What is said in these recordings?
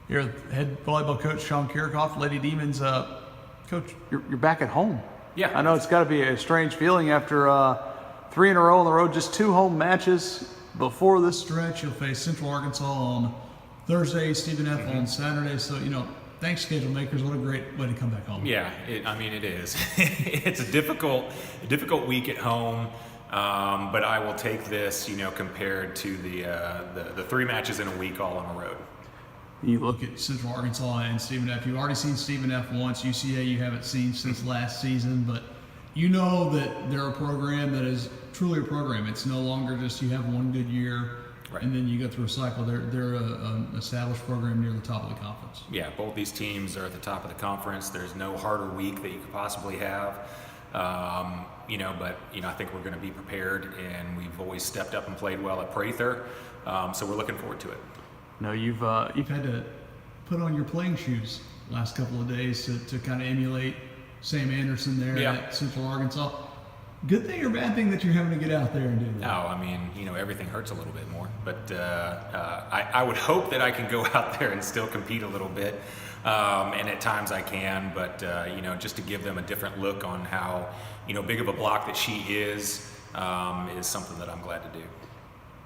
Here, head volleyball coach Sean Kiracofe, Lady Demons. Coach, you're back at home. Yeah. I know it's got to be a strange feeling after 3 in a row on the road, just 2 home matches. Before this stretch, you'll face Central Arkansas on Thursday, Stephen F. on Saturday. So, thanks, schedule makers. What a great way to come back home. Yeah, it is. It's a difficult week at home, but I will take this, compared to the 3 matches in a week all on the road. You look at Central Arkansas and Stephen F. You've already seen Stephen F. once. UCA you haven't seen since last season, but you know that they're a program that is truly a program. It's no longer just you have one good year and then you go through a cycle. They're an established program near the top of the conference. Yeah, both these teams are at the top of the conference. There's no harder week that you could possibly have. But I think we're going to be prepared, and we've always stepped up and played well at Prather. So we're looking forward to it. No, you've had to put on your playing shoes last couple of days to kind of emulate Sam Anderson there at Central Arkansas. Good thing or bad thing that you're having to get out there and do that? No, everything hurts a little bit more. But I would hope that I can go out there and still compete a little bit. And at times I can, but just to give them a different look on how big of a block that she is something that I'm glad to do.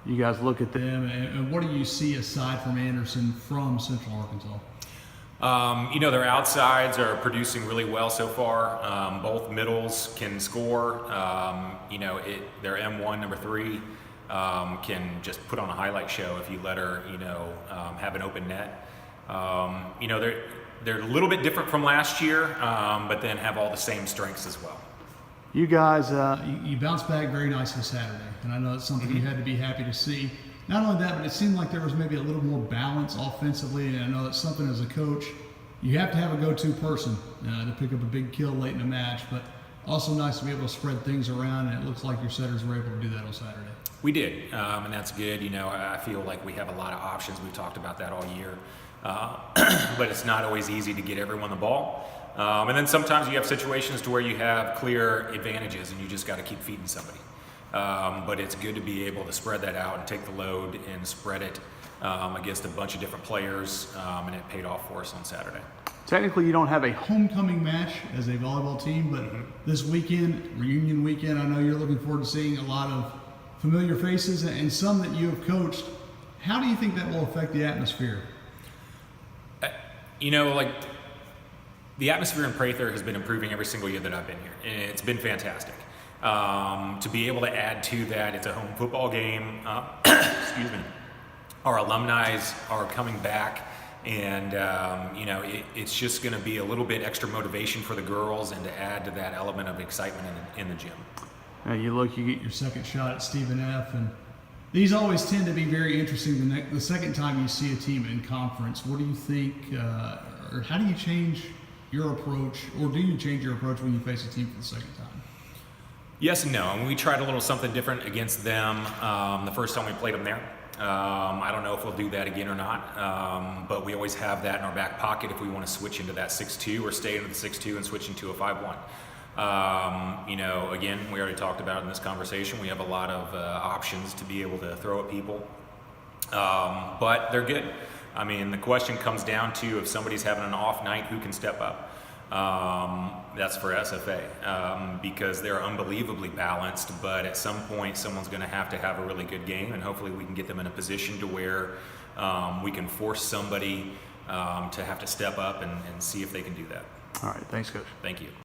You guys look at them, and what do you see aside from Anderson from Central Arkansas? Their outsides are producing really well so far. Both middles can score. Their M1, number 3, can just put on a highlight show if you let her, have an open net. They're a little bit different from last year, but then have all the same strengths as well. You guys, you bounced back very nicely Saturday, and I know it's something you had to be happy to see. Not only that, but it seemed like there was maybe a little more balance offensively, and I know that's something as a coach, you have to have a go-to person to pick up a big kill late in a match, but also nice to be able to spread things around, and it looks like your setters were able to do that on Saturday. We did, and that's good. I feel like we have a lot of options. We've talked about that all year, but it's not always easy to get everyone the ball. And then sometimes you have situations to where you have clear advantages and you just got to keep feeding somebody. But it's good to be able to spread that out and take the load and spread it against a bunch of different players, and it paid off for us on Saturday. Technically, you don't have a homecoming match as a volleyball team, but this weekend, reunion weekend, I know you're looking forward to seeing a lot of familiar faces and some that you have coached. How do you think that will affect the atmosphere? The atmosphere in Prather has been improving every single year that I've been here, and it's been fantastic. To be able to add to that, it's a home football game. Excuse me. Our alumni are coming back, and it's just going to be a little bit extra motivation for the girls, and to add to that element of excitement in the gym. You get your second shot at Stephen F., and these always tend to be very interesting. The second time you see a team in conference, what do you think, or how do you change your approach, or do you change your approach when you face a team for the second time? Yes and no. And we tried a little something different against them the first time we played them there. I don't know if we'll do that again or not, but we always have that in our back pocket if we want to switch into that 6-2 or stay into the 6-2 and switch into a 5-1. Again, we already talked about in this conversation, we have a lot of options to be able to throw at people, but they're good. The question comes down to if somebody's having an off night, who can step up? That's for SFA, because they're unbelievably balanced, but at some point someone's going to have a really good game, and hopefully we can get them in a position to where we can force somebody to have to step up and see if they can do that. All right, thanks, Coach. Thank you.